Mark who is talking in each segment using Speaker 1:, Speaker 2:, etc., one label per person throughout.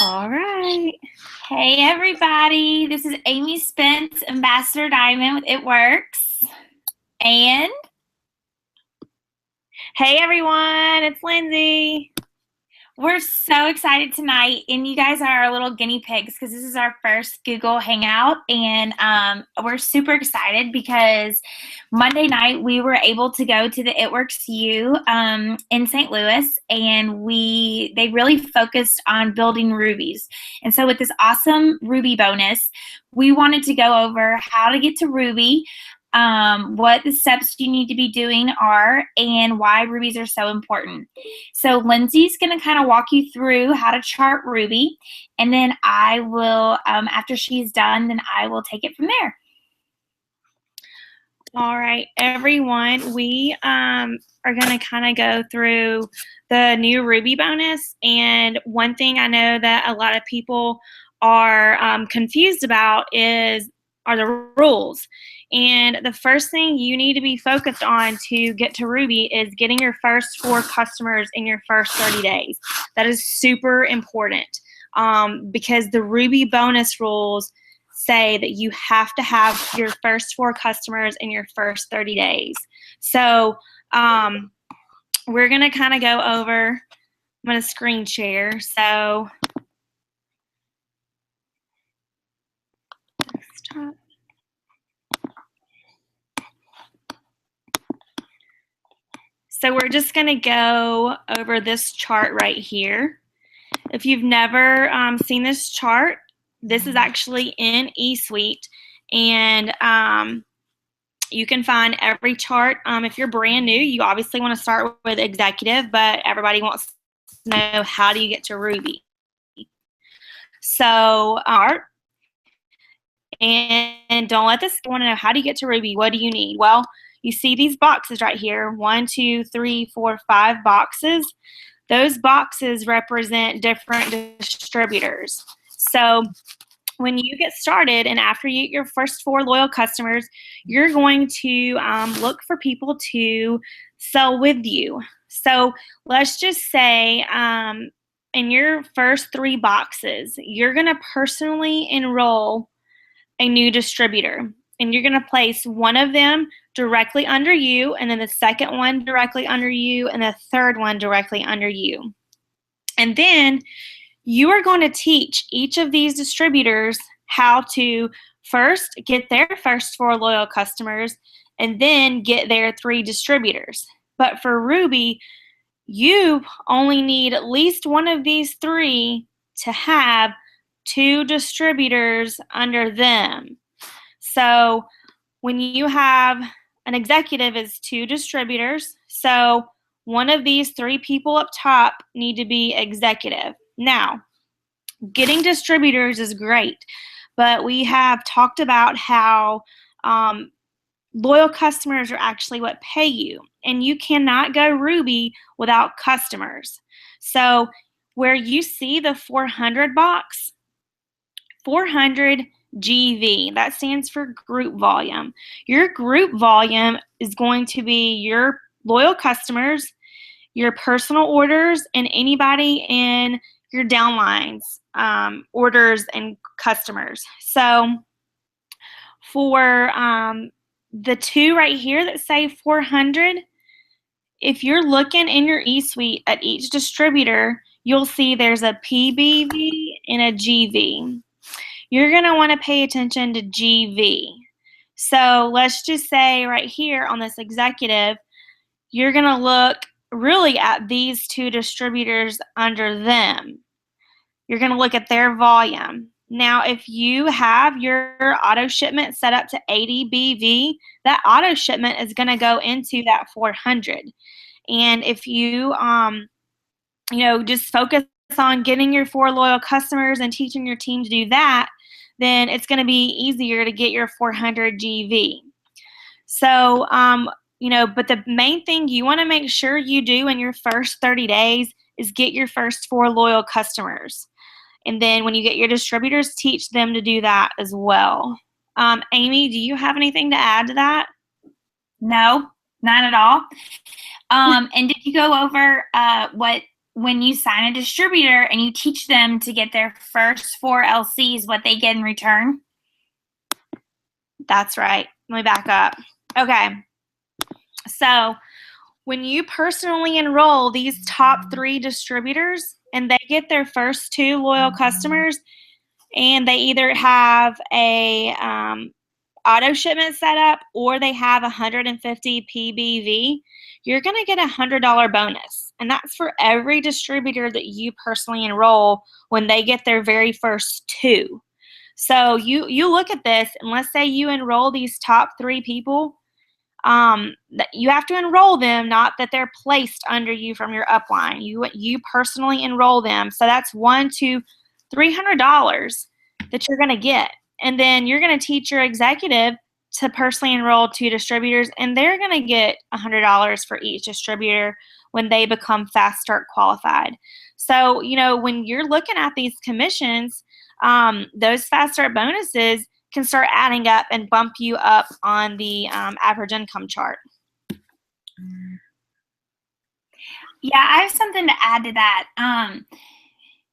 Speaker 1: All right. Hey, everybody. This is Amy Spence, Ambassador Diamond with It Works. And
Speaker 2: hey, everyone. It's Lindsey.
Speaker 1: we're so excited tonight, and you guys are our little guinea pigs because this is our first Google Hangout, and we're super excited because Monday night we were able to go to the It Works U in St. Louis, and they really focused on building rubies. And so with this awesome Ruby bonus, we wanted to go over how to get to Ruby, what the steps you need to be doing are, and why rubies are so important. So Lindsey's going to kind of walk you through how to chart Ruby, and then I will, after she's done, then I will take it from there.
Speaker 2: All right, everyone. We are going to kind of go through the new Ruby bonus. And one thing I know that a lot of people are confused about are the rules. And the first thing you need to be focused on to get to Ruby is getting your first 4 customers in your first 30 days. That is super important because the Ruby bonus rules say that you have to have your first 4 customers in your first 30 days. So we're going to kind of go over, I'm going to screen share. So desktop. So we're just going to go over this chart right here. If you've never seen this chart, this is actually in eSuite, and you can find every chart. If you're brand new, you obviously want to start with executive, but everybody wants to know, how do you get to Ruby? So and don't let this want to know, how do you get to Ruby? What do you need? Well, you see these boxes right here, 1, 2, 3, 4, 5 boxes. Those boxes represent different distributors. So when you get started and after you get your first 4 loyal customers, you're going to look for people to sell with you. So let's just say in your first 3 boxes, you're going to personally enroll a new distributor, and you're going to place one of them directly under you, and then the second one directly under you, and the third one directly under you. And then you are going to teach each of these distributors how to first get their first 4 loyal customers and then get their 3 distributors. But for Ruby, you only need at least one of these 3 to have 2 distributors under them. So when you have an executive is 2 distributors, so one of these 3 people up top need to be executive. Now, getting distributors is great, but we have talked about how loyal customers are actually what pay you, and you cannot go Ruby without customers. So where you see the 400 box, 400 GV, that stands for group volume. Your group volume is going to be your loyal customers, your personal orders, and anybody in your downlines, orders and customers. So for the 2 right here that say 400, if you're looking in your eSuite at each distributor, you'll see there's a PBV and a GV. You're going to want to pay attention to GV. So let's just say right here on this executive, you're going to look really at these 2 distributors under them. You're going to look at their volume. Now, if you have your auto shipment set up to 80 BV, that auto shipment is going to go into that 400. And if you, just focus on getting your 4 loyal customers and teaching your team to do that, then it's going to be easier to get your 400 GV. So, but the main thing you want to make sure you do in your first 30 days is get your first 4 loyal customers. And then when you get your distributors, teach them to do that as well. Amy, do you have anything to add to that?
Speaker 1: No, not at all. And did you go over what when you sign a distributor and you teach them to get their first 4 LCs, what they get in return?
Speaker 2: That's right. Let me back up. Okay. So when you personally enroll these top 3 distributors and they get their first 2 loyal customers, and they either have a auto shipment set up or they have 150 PBV, you're going to get a $100 bonus. And that's for every distributor that you personally enroll when they get their very first 2. So you look at this, and let's say you enroll these top 3 people. You have to enroll them, not that they're placed under you from your upline. You personally enroll them. So that's $100 to $300 that you're going to get. And then you're going to teach your executive to personally enroll 2 distributors, and they're going to get $100 for each distributor when they become Fast Start qualified. So, when you're looking at these commissions, those Fast Start bonuses can start adding up and bump you up on the average income chart.
Speaker 1: Yeah, I have something to add to that.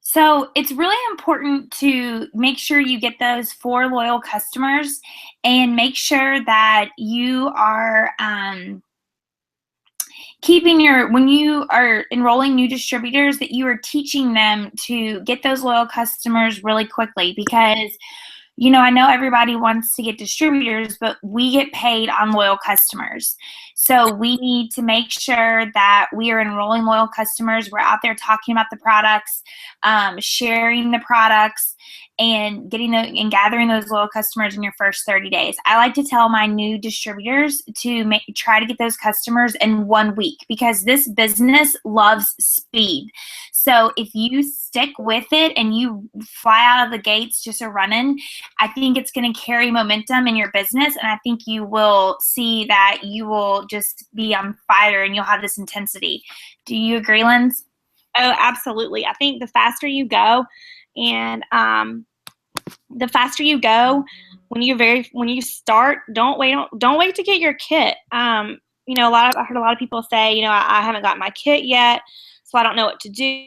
Speaker 1: So it's really important to make sure you get those 4 loyal customers and make sure that you are when you are enrolling new distributors, that you are teaching them to get those loyal customers really quickly, because I know everybody wants to get distributors, but we get paid on loyal customers. So we need to make sure that we are enrolling loyal customers. We're out there talking about the products, sharing the products, and gathering those loyal customers in your first 30 days. I like to tell my new distributors to try to get those customers in 1 week, because this business loves speed. So if you stick with it and you fly out of the gates just a running, I think it's going to carry momentum in your business, and I think you will see that you will just be on fire and you'll have this intensity. Do you agree, Lindsey?
Speaker 2: Oh, absolutely. I think the faster you go, and when you start, don't wait to get your kit. I heard a lot of people say, I haven't got my kit yet, so I don't know what to do.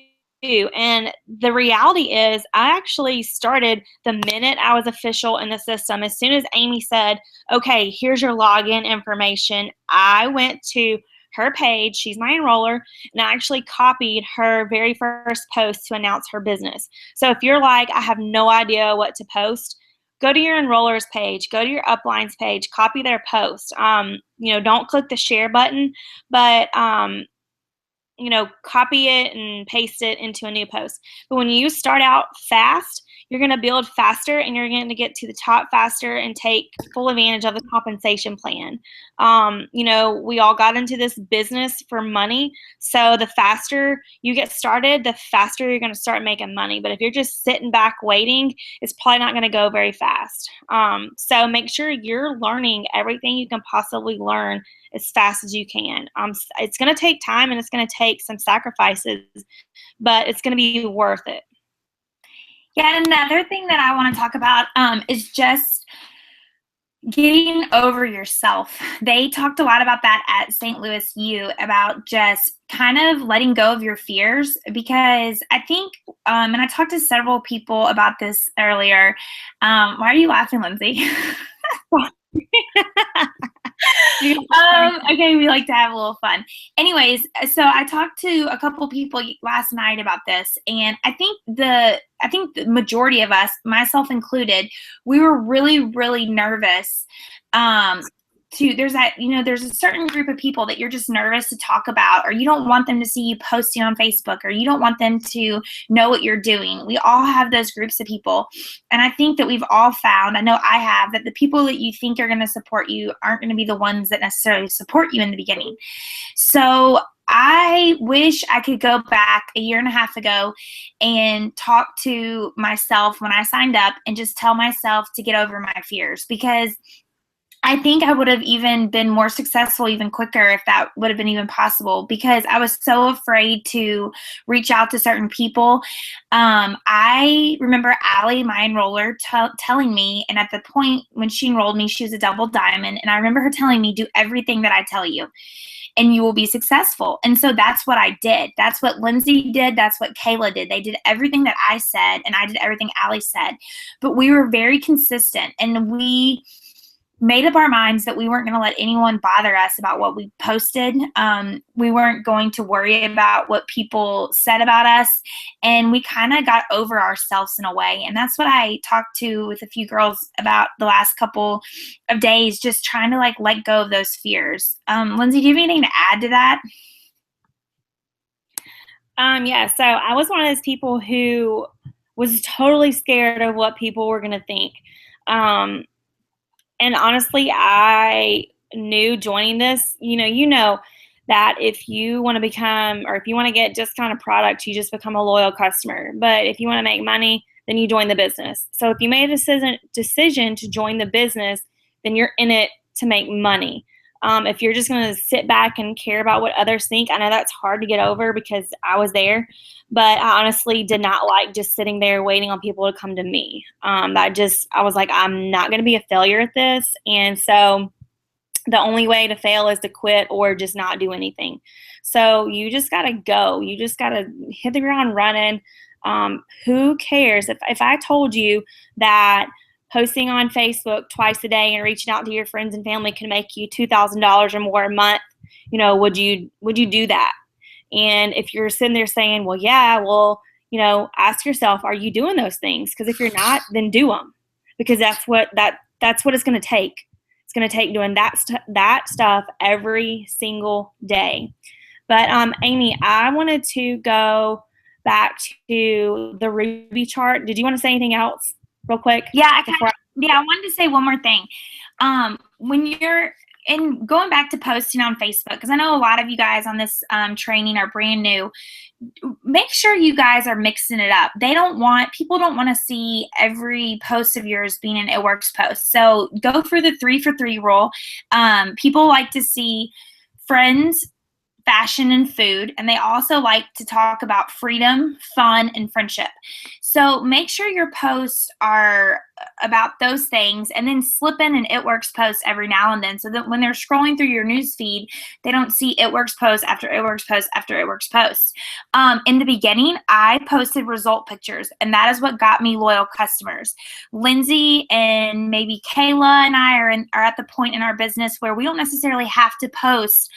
Speaker 2: And the reality is, I actually started the minute I was official in the system. As soon as Amy said, okay, here's your login information, I went to her page. She's my enroller, and I actually copied her very first post to announce her business. So if you're like, I have no idea what to post, go to your enrollers page, go to your uplines page, copy their post. Don't click the share button, but copy it and paste it into a new post. But when you start out fast, you're going to build faster, and you're going to get to the top faster and take full advantage of the compensation plan. We all got into this business for money. So the faster you get started, the faster you're going to start making money. But if you're just sitting back waiting, it's probably not going to go very fast. So make sure you're learning everything you can possibly learn as fast as you can. It's going to take time, and it's going to take some sacrifices, but it's going to be worth it.
Speaker 1: Yeah, another thing that I want to talk about is just getting over yourself. They talked a lot about that at St. Louis U, about just kind of letting go of your fears, because I think, and I talked to several people about this earlier. Why are you laughing, Lindsey? Okay, we like to have a little fun. Anyways, so I talked to a couple people last night about this, and I think the majority of us, myself included, we were really, really nervous. There's a certain group of people that you're just nervous to talk about, or you don't want them to see you posting on Facebook, or you don't want them to know what you're doing. We all have those groups of people. And I think that we've all found, I know I have, that the people that you think are going to support you aren't going to be the ones that necessarily support you in the beginning. So I wish I could go back a year and a half ago and talk to myself when I signed up and just tell myself to get over my fears, because I think I would have even been more successful even quicker if that would have been even possible, because I was so afraid to reach out to certain people. I remember Allie, my enroller, telling me, and at the point when she enrolled me, she was a double diamond, and I remember her telling me, do everything that I tell you. and you will be successful. And so that's what I did. That's what Lindsey did. That's what Kayla did. They did everything that I said, and I did everything Allie said. But we were very consistent, and we made up our minds that we weren't going to let anyone bother us about what we posted. We weren't going to worry about what people said about us. And we kind of got over ourselves in a way. And that's what I talked to with a few girls about the last couple of days, just trying to like let go of those fears. Lindsey, do you have anything to add to that?
Speaker 2: Yeah, so I was one of those people who was totally scared of what people were going to think. And honestly, I knew joining this, you know that if you want to become, or if you want to get discounted kind of product, you just become a loyal customer. But if you want to make money, then you join the business. So if you made a decision to join the business, then you're in it to make money. If you're just going to sit back and care about what others think, I know that's hard to get over because I was there, but I honestly did not like just sitting there waiting on people to come to me. I was like, I'm not going to be a failure at this. And so the only way to fail is to quit or just not do anything. So you just got to go. You just got to hit the ground running. Who cares? If I told you that posting on Facebook twice a day and reaching out to your friends and family can make you $2,000 or more a month, would you do that? And if you're sitting there saying, well, yeah, well, ask yourself, are you doing those things? Because if you're not, then do them, because that's what it's going to take. It's going to take doing that stuff every single day. But Amy, I wanted to go back to the Ruby chart. Did you want to say anything else real quick?
Speaker 1: Yeah, I wanted to say one more thing. When you're going back to posting on Facebook, because I know a lot of you guys on this training are brand new, make sure you guys are mixing it up. People don't want to see every post of yours being an It Works post. So go for the 3 for 3 rule. People like to see friends, fashion, and food, and they also like to talk about freedom, fun, and friendship. So make sure your posts are about those things, and then slip in an It Works post every now and then, so that when they're scrolling through your news feed, they don't see It Works post after It Works post after It Works post. In the beginning, I posted result pictures, and that is what got me loyal customers. Lindsey and maybe Kayla and I are at the point in our business where we don't necessarily have to post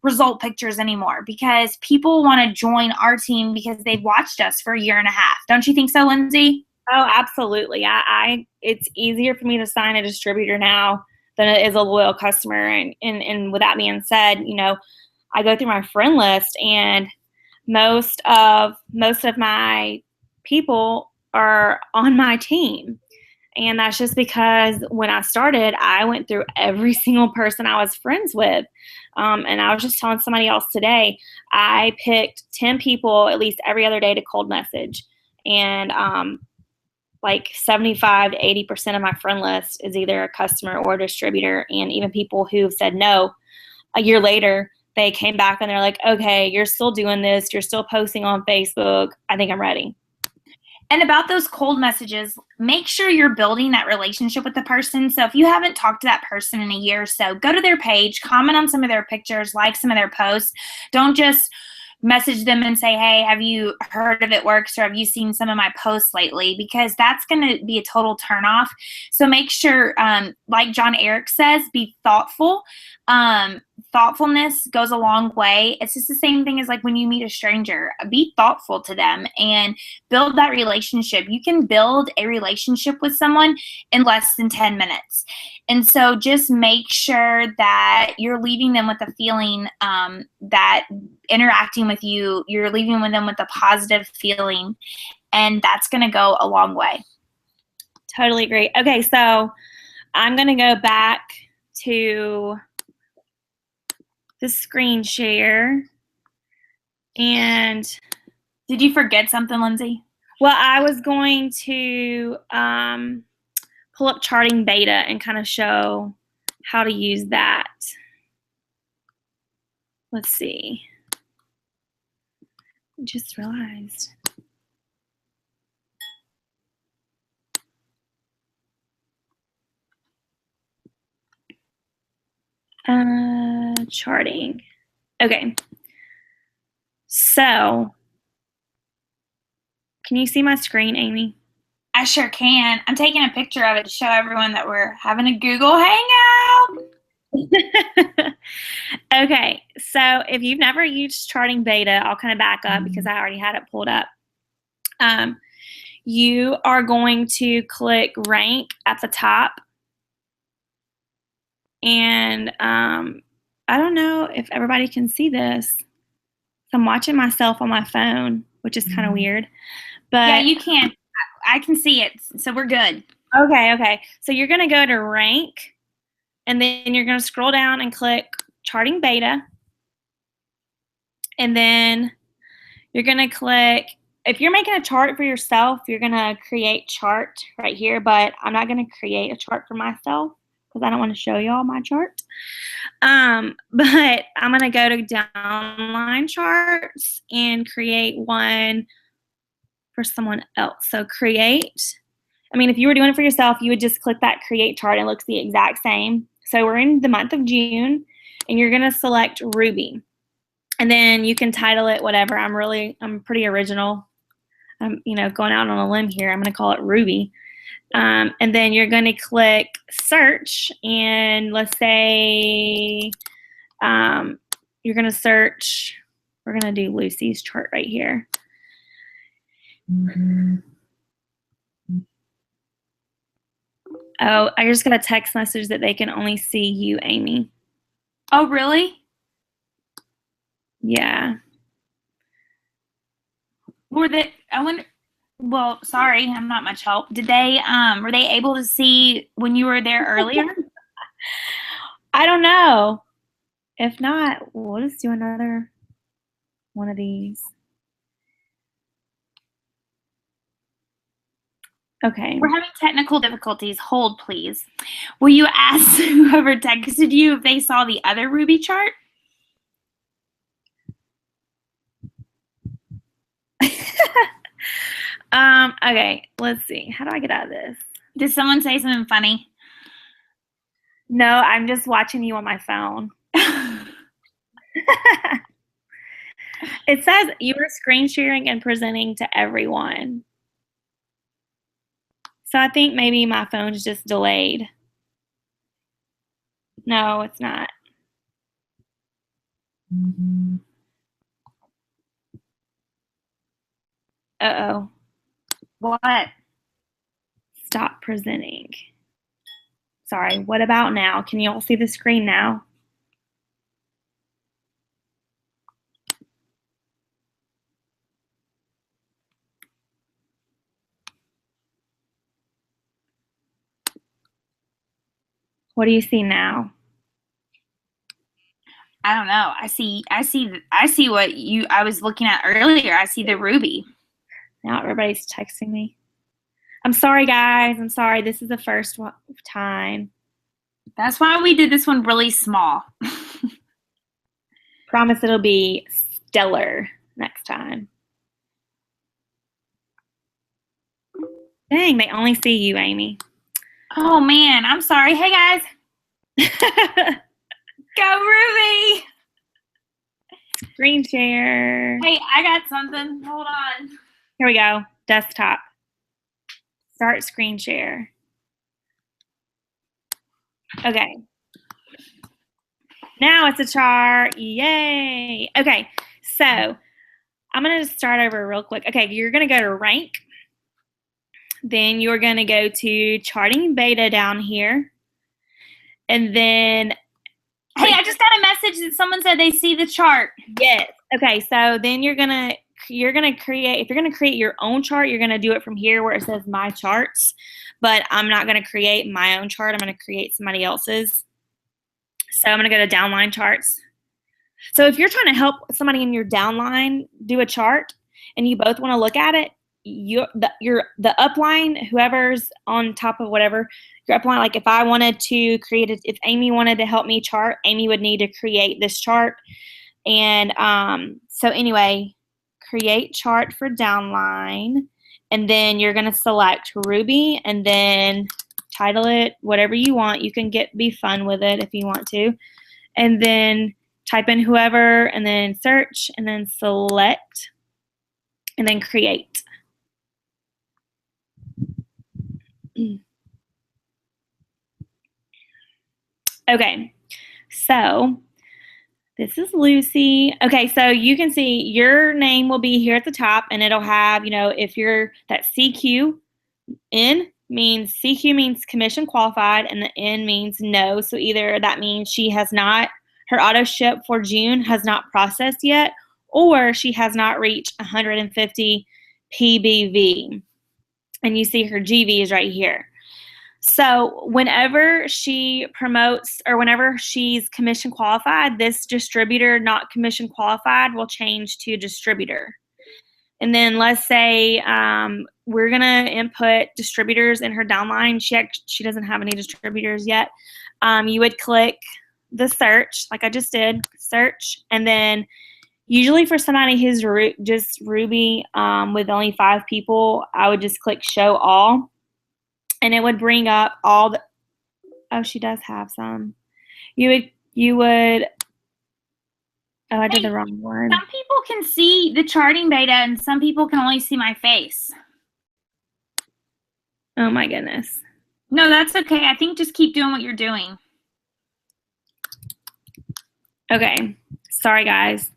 Speaker 1: result pictures anymore, because people want to join our team because they've watched us for a year and a half. Don't you think so, Lindsey?
Speaker 2: Oh, absolutely. It's easier for me to sign a distributor now than it is a loyal customer. And with that being said, I go through my friend list, and most of my people are on my team. And that's just because when I started, I went through every single person I was friends with. And I was just telling somebody else today, I picked 10 people at least every other day to cold message. And like 75 to 80% of my friend list is either a customer or a distributor. And even people who've said no, a year later, they came back and they're like, okay, you're still doing this. You're still posting on Facebook. I think I'm ready.
Speaker 1: And about those cold messages, make sure you're building that relationship with the person. So if you haven't talked to that person in a year or so, go to their page, comment on some of their pictures, like some of their posts. Don't just message them and say, hey, have you heard of It Works, or have you seen some of my posts lately? Because that's going to be a total turnoff. So make sure, like John Eric says, be thoughtful. Thoughtfulness goes a long way. It's just the same thing as like when you meet a stranger. Be thoughtful to them and build that relationship. You can build a relationship with someone in less than 10 minutes. And so just make sure that you're leaving them with a feeling that interacting with you, you're leaving with them with a positive feeling, and that's going to go a long way.
Speaker 2: Totally agree. Okay, so I'm going to go back to the screen share. And
Speaker 1: did you forget something, Lindsey?
Speaker 2: Well, I was going to pull up charting beta and kind of show how to use that. Let's see. I just realized. Charting. Okay. So, can you see my screen, Amy?
Speaker 1: I sure can. I'm taking a picture of it to show everyone that we're having a Google Hangout.
Speaker 2: Okay, so if you've never used Charting Beta, I'll kind of back up because I already had it pulled up. You are going to click rank at the top. And I don't know if everybody can see this. I'm watching myself on my phone, which is kind of weird. But
Speaker 1: yeah, you can. I can see it, so we're good.
Speaker 2: Okay. So you're going to go to rank, and then you're going to scroll down and click Charting Beta. And then you're going to click, if you're making a chart for yourself, you're going to create chart right here, but I'm not going to create a chart for myself because I don't want to show y'all my chart. But I'm going to go to downline charts and create one for someone else. So create, if you were doing it for yourself, you would just click that create chart and it looks the exact same. So we're in the month of June and you're going to select Ruby. And then you can title it whatever. I'm pretty original. I'm, going out on a limb here. I'm going to call it Ruby. And then you're going to click search, and let's say you're going to search, we're going to do Lucy's chart right here. Oh, I just got a text message that they can only see you, Amy.
Speaker 1: Oh, really?
Speaker 2: Yeah.
Speaker 1: Well, sorry, I'm not much help. Did they, were they able to see when you were there earlier?
Speaker 2: I don't know. If not, we'll just do another one of these. Okay.
Speaker 1: We're having technical difficulties. Hold, please. Will you ask whoever texted you if they saw the other Ruby chart?
Speaker 2: Okay, let's see. How do I get out of this?
Speaker 1: Did someone say something funny?
Speaker 2: No, I'm just watching you on my phone. It says you are screen sharing and presenting to everyone. So I think maybe my phone's just delayed. No, it's not. Uh-oh.
Speaker 1: What?
Speaker 2: Stop presenting. Sorry, what about now? Can you all see the screen now? What do you see now?
Speaker 1: I don't know. I see what I was looking at earlier. I see the Ruby.
Speaker 2: Now everybody's texting me. I'm sorry, guys. I'm sorry. This is the first time.
Speaker 1: That's why we did this one really small.
Speaker 2: Promise it'll be stellar next time. Dang, they only see you, Amy.
Speaker 1: Oh, man. I'm sorry. Hey, guys. Go, Ruby.
Speaker 2: Screen share.
Speaker 1: Hey, I got something. Hold on.
Speaker 2: Here we go. Desktop. Start screen share. Okay. Now it's a chart. Yay. Okay. So I'm going to start over real quick. Okay. You're going to go to rank. Then you're going to go to charting beta down here. And then.
Speaker 1: Hey, I just got a message that someone said they see the chart.
Speaker 2: Yes. Okay. So then you're going to create, if you're going to create your own chart, you're going to do it from here where it says my charts, but I'm not going to create my own chart. I'm going to create somebody else's. So I'm going to go to downline charts. So if you're trying to help somebody in your downline do a chart and you both want to look at it, the upline, whoever's on top of whatever, your upline, like if I wanted to create it, if Amy wanted to help me chart, Amy would need to create this chart. And so anyway, create chart for downline, and then you're going to select Ruby and then title it whatever you want. You can be fun with it if you want to. And then type in whoever, and then search, and then select, and then create. Okay, so this is Lucy. Okay, so you can see your name will be here at the top, and it'll have, if you're that CQ, CQ means commission qualified, and the N means no. So either that means her auto ship for June has not processed yet, or she has not reached 150 PBV. And you see her GV is right here. So whenever she promotes or whenever she's commission qualified, this distributor not commission qualified will change to distributor. And then let's say we're going to input distributors in her downline. She doesn't have any distributors yet. You would click the search like I just did, search. And then usually for somebody who's just Ruby with only 5 people, I would just click show all. And it would bring up all the, oh, she does have some. You would, oh, I did the wrong one.
Speaker 1: Some people can see the charting beta and some people can only see my face.
Speaker 2: Oh my goodness.
Speaker 1: No, that's okay. I think just keep doing what you're doing.
Speaker 2: Okay. Sorry, guys.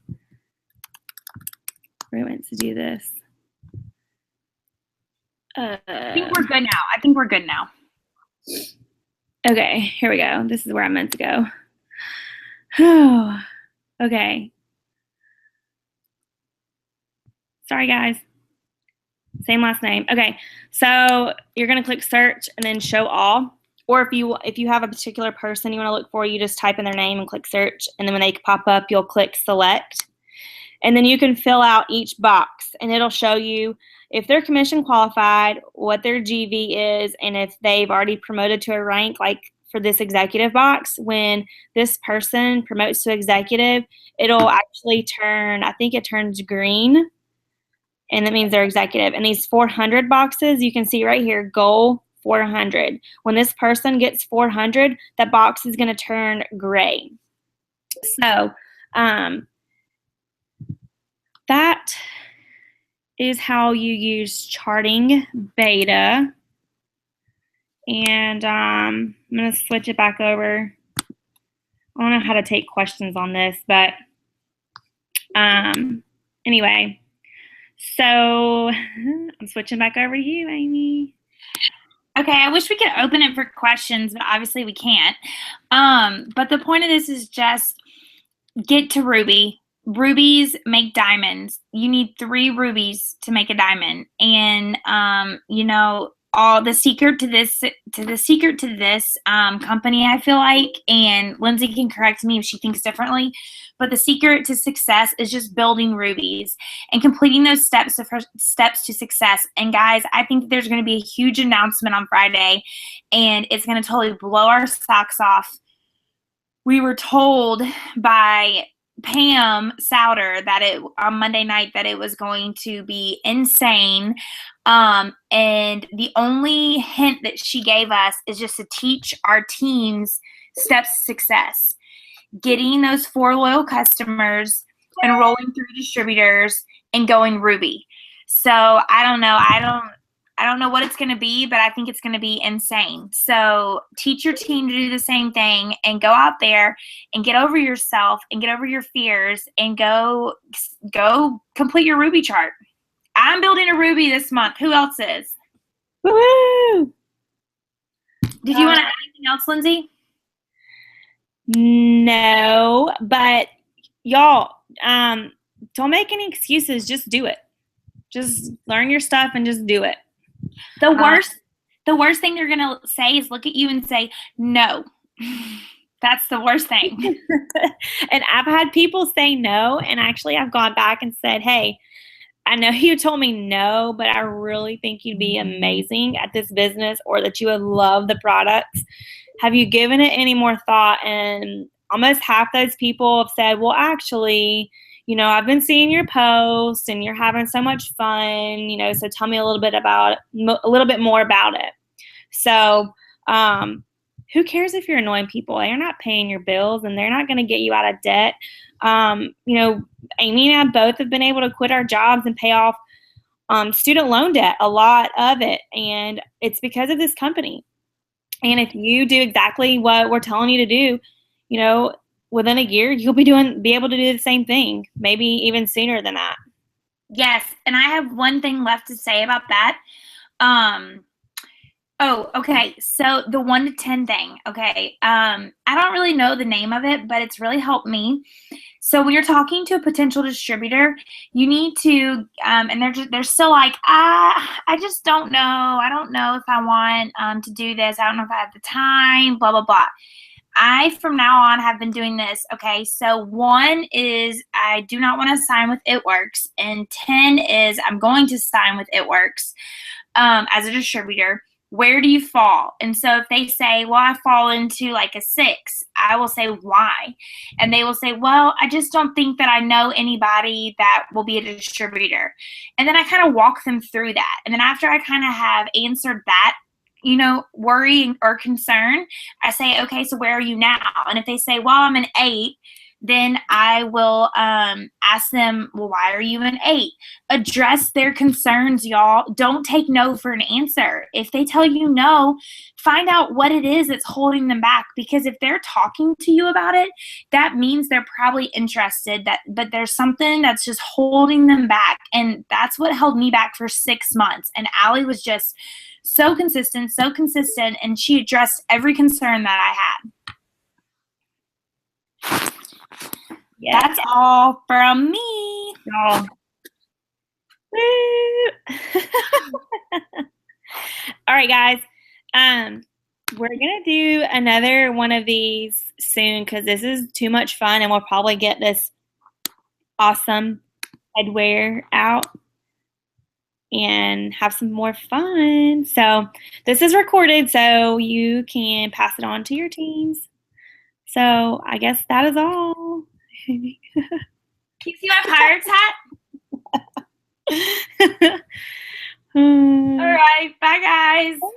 Speaker 2: We went to do this.
Speaker 1: I think we're good now.
Speaker 2: Okay, here we go. This is where I'm meant to go. Okay. Sorry, guys. Same last name. Okay, so you're gonna click search and then show all. Or if you have a particular person you want to look for, you just type in their name and click search, and then when they pop up, you'll click select. And then you can fill out each box, and it'll show you if they're commission qualified, what their GV is, and if they've already promoted to a rank, like for this executive box. When this person promotes to executive, it'll actually turn, I think it turns green, and that means they're executive. And these 400 boxes, you can see right here, goal 400. When this person gets 400, that box is going to turn gray. So that is how you use charting beta. And I'm going to switch it back over. I don't know how to take questions on this, but anyway. So I'm switching back over to you, Amy.
Speaker 1: Okay, I wish we could open it for questions, but obviously we can't. But the point of this is just get to Ruby. Rubies make diamonds. You need 3 rubies to make a diamond. And all the secret to this company, I feel like, and Lindsey can correct me if she thinks differently, but the secret to success is just building rubies and completing those steps to success. And guys, I think there's going to be a huge announcement on Friday, and it's going to totally blow our socks off. We were told by Pam Souter on Monday night that it was going to be insane. And the only hint that she gave us is just to teach our teams steps to success, getting those 4 loyal customers, enrolling 3 distributors, and going Ruby. So I don't know. I don't know what it's going to be, but I think it's going to be insane. So teach your team to do the same thing and go out there and get over yourself and get over your fears and go complete your Ruby chart. I'm building a Ruby this month. Who else is?
Speaker 2: Woo!
Speaker 1: Did you want to add anything else, Lindsey?
Speaker 2: No, but y'all, don't make any excuses. Just do it. Just learn your stuff and just do it.
Speaker 1: The worst thing they're gonna say is look at you and say no. That's the worst thing.
Speaker 2: And I've had people say no, and actually I've gone back and said, hey, I know you told me no, but I really think you'd be amazing at this business, or that you would love the products. Have you given it any more thought? And almost half those people have said, well, actually, I've been seeing your posts and you're having so much fun, so tell me a little bit more about it. So who cares if you're annoying people? They're not paying your bills, and they're not going to get you out of debt. Amy and I both have been able to quit our jobs and pay off student loan debt, a lot of it, and it's because of this company. And if you do exactly what we're telling you to do, within a year, you'll be able to do the same thing, maybe even sooner than that.
Speaker 1: Yes, and I have one thing left to say about that. Okay. So the 1 to 10 thing. Okay. I don't really know the name of it, but it's really helped me. So when you're talking to a potential distributor, you need to, and they're still like, I just don't know. I don't know if I want to do this. I don't know if I have the time. Blah blah blah. I, from now on, have been doing this. Okay, so 1 is I do not want to sign with It Works, and 10 is I'm going to sign with It Works as a distributor. Where do you fall? And so if they say, well, I fall into like a 6, I will say, why? And they will say, well, I just don't think that I know anybody that will be a distributor. And then I kind of walk them through that. And then after I kind of have answered that, worry or concern, I say, okay, so where are you now? And if they say, well, I'm an 8, then I will ask them, well, why are you an 8? Address their concerns, y'all. Don't take no for an answer. If they tell you no, find out what it is that's holding them back, because if they're talking to you about it, that means they're probably interested, but there's something that's just holding them back. And that's what held me back for 6 months. And Allie was just so consistent, and she addressed every concern that I had. Yeah. That's all from me.
Speaker 2: Oh. All right, guys. We're going to do another one of these soon because this is too much fun, and we'll probably get this awesome headwear out and have some more fun. So this is recorded so you can pass it on to your teams. So I guess that is all.
Speaker 1: Can you see my pirate's hat? All right. Bye, guys.
Speaker 2: Bye.